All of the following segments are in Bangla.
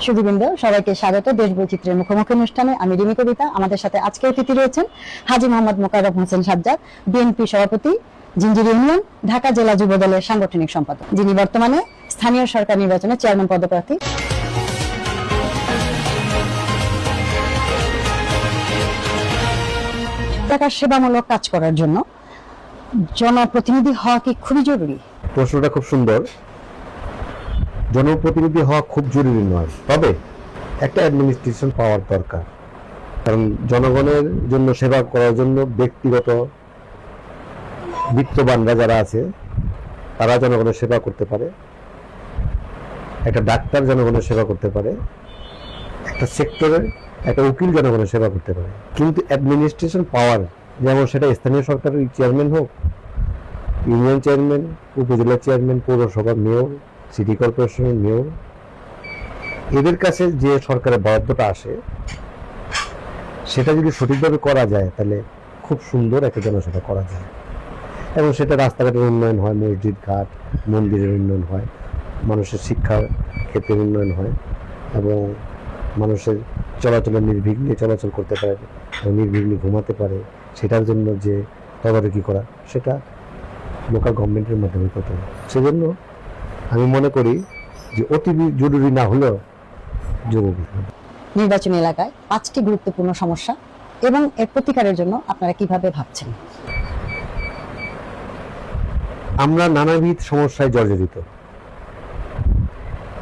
সুধীবৃন্দ, সবাইকে স্বাগত দেশ বৈচিত্র্যের মুখোমুখি অনুষ্ঠানে। আমি রিমি কবিতা। আমাদের সাথে আজকে অতিথি রয়েছেন হাজী মোহাম্মদ মোকাররম হোসেন সাজ্জাদ, বিএনপি সভাপতি, জিঞ্জির ইউনিয়ন, ঢাকা জেলা যুব দলের সাংগঠনিক সম্পাদক, যিনি বর্তমানে স্থানীয় সরকার নির্বাচনে চেয়ারম্যান পদপ্রার্থী। ঢাকার সেবামূলক কাজ করার জন্য জনপ্রতিনিধি হওয়া কি খুবই জরুরি? প্রশ্নটা খুব সুন্দর। জনপ্রতিনিধি হওয়া খুব জরুরি নয়, তবে একটা অ্যাডমিনিস্ট্রেশন পাওয়ার দরকার। কারণ জনগণের জন্য সেবা করার জন্য ব্যক্তিগত বিত্তবানরা যারা আছে তারা জনগণের সেবা করতে পারে, একটা ডাক্তার জনগণের সেবা করতে পারে, একটা সেক্টরে একটা উকিল জনগণের সেবা করতে পারে। কিন্তু অ্যাডমিনিস্ট্রেশন পাওয়ার, যেমন সেটা স্থানীয় সরকারের চেয়ারম্যান হোক, ইউনিয়ন চেয়ারম্যান, উপজেলা চেয়ারম্যান, পৌরসভার মেয়র, সিটি কর্পোরেশনের মেয়র, এদের কাছে যে সরকারের বরাদ্দটা আসে সেটা যদি সঠিকভাবে করা যায় তাহলে খুব সুন্দর একটা জনসেবা করা যায়। এবং সেটা রাস্তাঘাটের উন্নয়ন হয়, মসজিদ ঘাট মন্দিরের উন্নয়ন হয়, মানুষের শিক্ষার ক্ষেত্রে উন্নয়ন হয়, এবং মানুষের চলাচলে নির্বিঘ্নে চলাচল করতে পারে, নির্বিঘ্নে ঘুমাতে পারে, সেটার জন্য যে তদারকি করা সেটা লোকাল গভর্নমেন্টের মাধ্যমে করতে হবে। সেজন্য আমি মনে করি যে অতি জরুরি না হলেও জরুরি। নির্বাচনী এলাকায় 5টি গুরুত্বপূর্ণ সমস্যা এবং এর প্রতিকারের জন্য আপনারা কিভাবে ভাবছেন? আমরা নানাবিধ সমস্যায় জর্জরিত।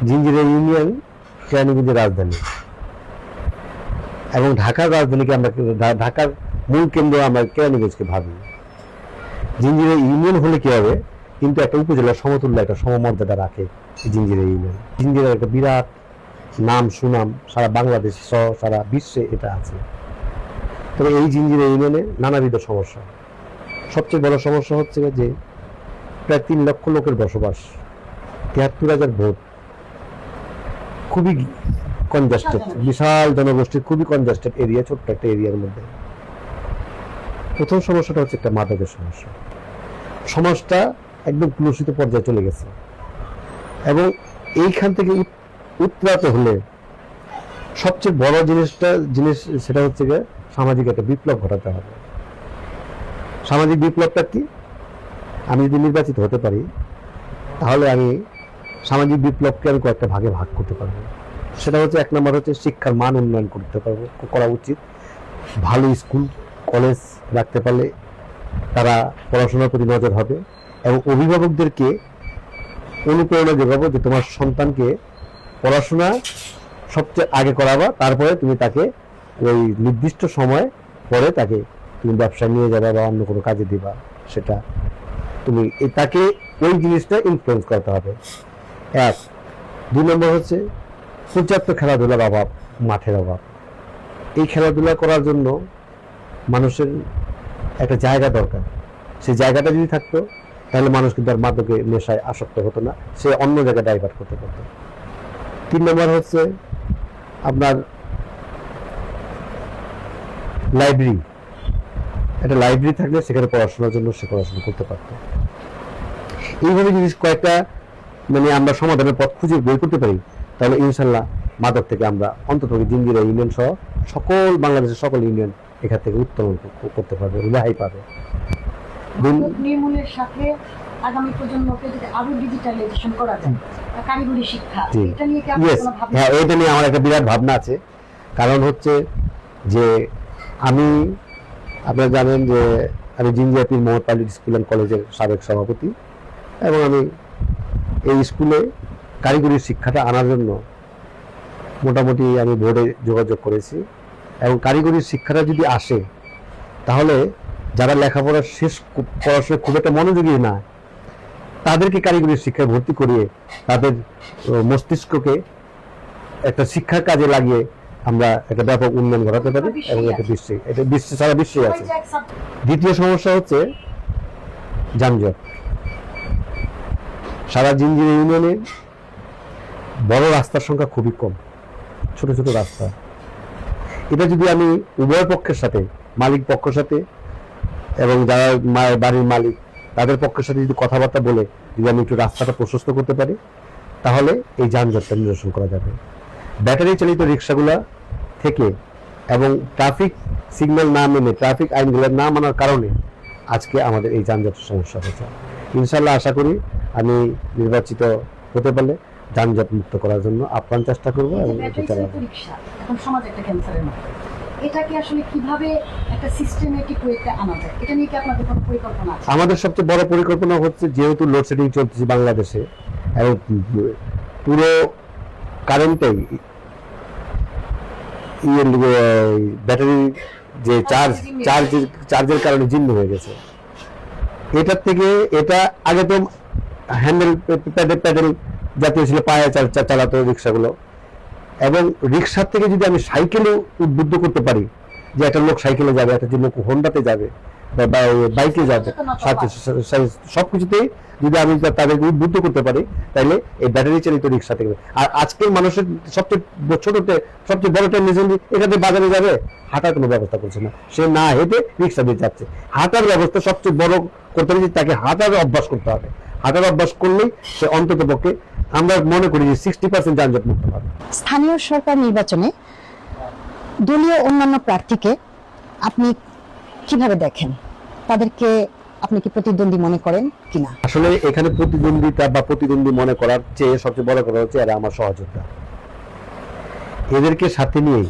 জিঞ্জিরা ইউনিয়ন কেরানীগঞ্জের রাজধানী, এবং ঢাকার রাজধানীকে আমরা, ঢাকার মূল কেন্দ্র আমরা কেরানীগঞ্জকে ভাবি। জিঞ্জিরা ইউনিয়ন হলে কি হবে, কিন্তু একটা উপজেলার সমতুল্য একটা সমমর্যাদা রাখে জিঞ্জিরা ইউনিয়ন। জিঞ্জিরার একটা বিরাট নাম সুনাম সারা বাংলাদেশ সহ সারা বিশ্বে এটা আছে। তবে এই জিঞ্জিরা ইউনিয়নে নানাবিধ সমস্যা। সবচেয়ে বড় সমস্যা হচ্ছে যে প্রায় 3 লক্ষ লোকের বসবাস, 73,000 ভোট, খুবই কনজাস্টেড, বিশাল জনগোষ্ঠীর খুবই কনজাস্টেড এরিয়া, ছোট্ট একটা এরিয়ার মধ্যে। প্রথম সমস্যাটা হচ্ছে একটা মাদকের সমস্যা। সমাজটা একদম কুলুষিত পর্যায়ে চলে গেছে, এবং এইখান থেকে উত্তরাতে হলে সবচেয়ে বড় জিনিস সেটা হচ্ছে যে সামাজিক একটা বিপ্লব ঘটাতে হবে। সামাজিক বিপ্লবটা কি? আমি যদি নির্বাচিত হতে পারি তাহলে আমি সামাজিক বিপ্লবকে আমি কয়েকটা ভাগে ভাগ করতে পারবো। সেটা হচ্ছে, 1 নম্বর হচ্ছে শিক্ষার মান উন্নয়ন করা উচিত। ভালো স্কুল কলেজ রাখতে পারলে তারা পড়াশোনার প্রতি নজর হবে, এবং অভিভাবকদেরকে অনুপ্রেরণা যোগাবো যে তোমার সন্তানকে পড়াশোনা সবচেয়ে আগে করাবা, তারপরে তুমি তাকে ওই নির্দিষ্ট সময় পরে তাকে তুমি ব্যবসায় নিয়ে যাবা বা অন্য কোনো কাজে দিবা, সেটা তুমি তাকে ওই জিনিসটা ইনফ্লুয়েন্স করতে হবে। 1। 2 নম্বর হচ্ছে পর্যাপ্ত খেলাধুলার অভাব, মাঠের অভাব। এই খেলাধুলা করার জন্য মানুষের একটা জায়গা দরকার। সেই জায়গাটা যদি থাকতো তাহলে মানুষ কিন্তু আর মাদকে নেশায় আসক্ত হতো না, সে অন্য জায়গায় ডাইভার্ট করতে পারত। 3 নম্বর হচ্ছে আপনার লাইব্রেরি। একটা লাইব্রেরি থাকলে সেখানে পড়াশোনার জন্য সে পড়াশোনা করতে পারত। এইভাবে যদি কয়েকটা আমরা সমাধানের পথ খুঁজে বের করতে পারি তাহলে ইনশাল্লাহ মাদক থেকে আমরা অন্তত জিঞ্জিরা ইউনিয়ন সহ বাংলাদেশের সকল ইউনিয়ন এখান থেকে উত্তোলন করতে পারবে, রেহাই পাবে। নির্মূলের সাথে আগামী প্রজন্মকে যদি আরো ডিজিটালাইজেশন করা যায়, কারিগরি শিক্ষা, এটা নিয়ে কি আপনার কোনো ভাবনা? হ্যাঁ, এটা নিয়ে আমার একটা বিরাট ভাবনা আছে। কারণ হচ্ছে যে আপনারা জানেন যে আমি জিঞ্জিরা পীর মোহাম্মদ পাবলিক স্কুল অ্যান্ড কলেজের সাবেক সভাপতি, এবং আমি এই স্কুলে কারিগরি শিক্ষাটা আনার জন্য মোটামুটি আমি বোর্ডে যোগাযোগ করেছি। এবং কারিগরি শিক্ষাটা যদি আসে তাহলে যারা লেখাপড়া পড়াশোনা খুব একটা মনোযোগী না, তাদেরকে কারিগরি শিক্ষায় ভর্তি করিয়ে তাদের মস্তিষ্ককে একটা শিক্ষার কাজে লাগিয়ে আমরা একটা ব্যাপক উন্নয়ন ঘটাতে পারি, এবং এটা বিশ্বে সারা বিশ্বে আছে। দ্বিতীয় সমস্যা হচ্ছে যানজট। সারা জিঞ্জিরা ইউনিয়নে বড় রাস্তার সংখ্যা খুবই কম, ছোট ছোট রাস্তা। এটা যদি আমি উভয় পক্ষের সাথে, মালিক পক্ষের সাথে এবং যারা বাড়ির মালিক তাদের পক্ষের সাথে যদি কথাবার্তা বলে যদি আমি একটু রাস্তাটা প্রশস্ত করতে পারি তাহলে এই যানজটটা নিরসন করা যাবে। ব্যাটারি চালিত রিক্সাগুলা থেকে এবং ট্রাফিক সিগন্যাল না মেনে ট্রাফিক আইনগুলো না মানার কারণে আজকে আমাদের এই যানজটের সমস্যা হয়েছে। ইনশাল্লাহ আশা করি আমি নির্বাচিত হতে পারলে যানজট মুক্ত করার জন্য আপ্রাণ চেষ্টা করবো এবং এটা চালাবো। এখন সমাজ একটা ক্যান্সারের মতো, এটাকে আসলে কিভাবে একটা সিস্টেমেটিক ওয়েতে আনা যায়, এটা নিয়ে কি আপনাদের কোনো পরিকল্পনা আছে? আমাদের সবচেয়ে বড় পরিকল্পনা হচ্ছে, যেহেতু লোডশেডিং চলতেছে বাংলাদেশে এবং পুরো কারেন্টেই ব্যাটারি যে চার্জের কারণে জীর্ণ হয়ে গেছে। এটার থেকে এটা আগে তো হ্যান্ডেল প্যাডেল জাতীয় ছিল, পায়ে চালাতো রিক্সাগুলো, এবং রিক্সার থেকে যদি আমি সাইকেলে উদ্বুদ্ধ করতে পারি যে একটা লোক সাইকেলে যাবে, একটা লোক হোন্ডাতে যাবে বা বাইকে যাবে, সবকিছুতেই যদি আমি তাদেরকে উদ্বুদ্ধ করতে পারি, তাহলে এই ব্যাটারি চালিত রিক্সা থেকে। আর আজকের মানুষের সবচেয়ে বড় টেন্ডেন্সি, এটাতে বাজারে যাবে, হাঁটার কোনো ব্যবস্থা করছে না, সে না হেঁটে রিক্সা দিয়ে যাচ্ছে। হাঁটার ব্যবস্থা সবচেয়ে বড় করতে হবে, তাকে হাঁটার অভ্যাস করতে হবে। হাঁটার অভ্যাস করলেই সে অন্তত পক্ষে আমরা মনে করি যে 60% যানজট মুক্ত হবে। স্থানীয় সরকার নির্বাচনে দলীয় অন্যান্য প্রার্থীকে আপনি কিভাবে দেখেন? তাদেরকে আপনি কি প্রতিদ্বন্দ্বী মনে করেন কিনা? আসলে এখানে প্রতিদ্বন্দ্বিতা বা প্রতিদ্বন্দ্বী মনে করার চেয়ে সবচেয়ে বড় কথা হচ্ছে এরা আমার সহযোদ্ধা। এদেরকে সাথে নিয়েই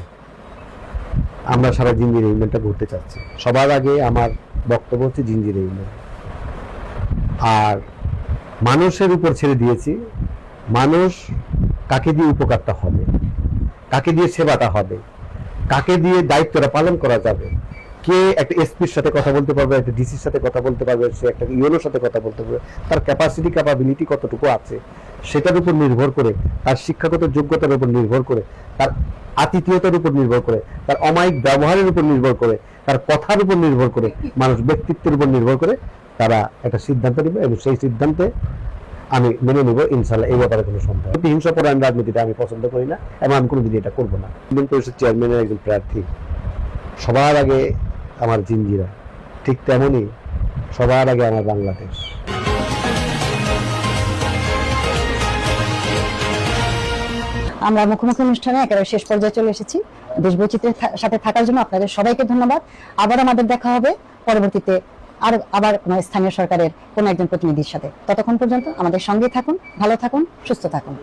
আমরা সারা জিঞ্জিরা ইউনিয়নটা ঘুরতে চাচ্ছি। সবার আগে আমার বক্তব্য হচ্ছে জিঞ্জিরা ইউনিয়ন, আর মানুষের উপর ছেড়ে দিয়েছি। মানুষ কাকে দিয়ে উপকারটা হবে, কাকে দিয়ে সেবাটা হবে, কাকে দিয়ে দায়িত্বটা পালন করা যাবে, কে একটা এসপির সাথে কথা বলতে পারবে, একটা ডিসির সাথে কথা বলতে পারবে, সে একটা ইউনোর সাথে কথা বলতে পারবে, তার ক্যাপাবিলিটি কতটুকু আছে সেটার উপর নির্ভর করে, তার শিক্ষাগত যোগ্যতার উপর নির্ভর করে, তার আতিথেয়তার উপর নির্ভর করে, তার অমায়িক ব্যবহারের উপর নির্ভর করে, তার কথার উপর নির্ভর করে, মানুষ ব্যক্তিত্বের উপর নির্ভর করে তারা একটা সিদ্ধান্ত নেবে, এবং সেই সিদ্ধান্তে আমি মেনে নেব ইনশাল্লাহ। এই ব্যাপারে কোনো সন্দেহ, হিংসাপরায়ণ রাজনীতিটা আমি পছন্দ করি না এবং আমি কোনোদিন এটা করবো না। ইউনিয়ন পরিষদ চেয়ারম্যানের একজন প্রার্থী, সবার আগে আমার জিঞ্জিরা, ঠিক তেমনই সবার আগে আমার বাংলাদেশ। আমরা মুখোমুখি অনুষ্ঠানে একেবারে শেষ পর্যায়ে চলে এসেছি। দেশ বৈচিত্র্যের সাথে থাকার জন্য আপনাদের সবাইকে ধন্যবাদ। আবার আমাদের দেখা হবে পরবর্তীতে আবার কোনো স্থানীয় সরকারের কোনো একজন প্রতিনিধির সাথে। ততক্ষণ পর্যন্ত আমাদের সঙ্গে থাকুন, ভালো থাকুন, সুস্থ থাকুন।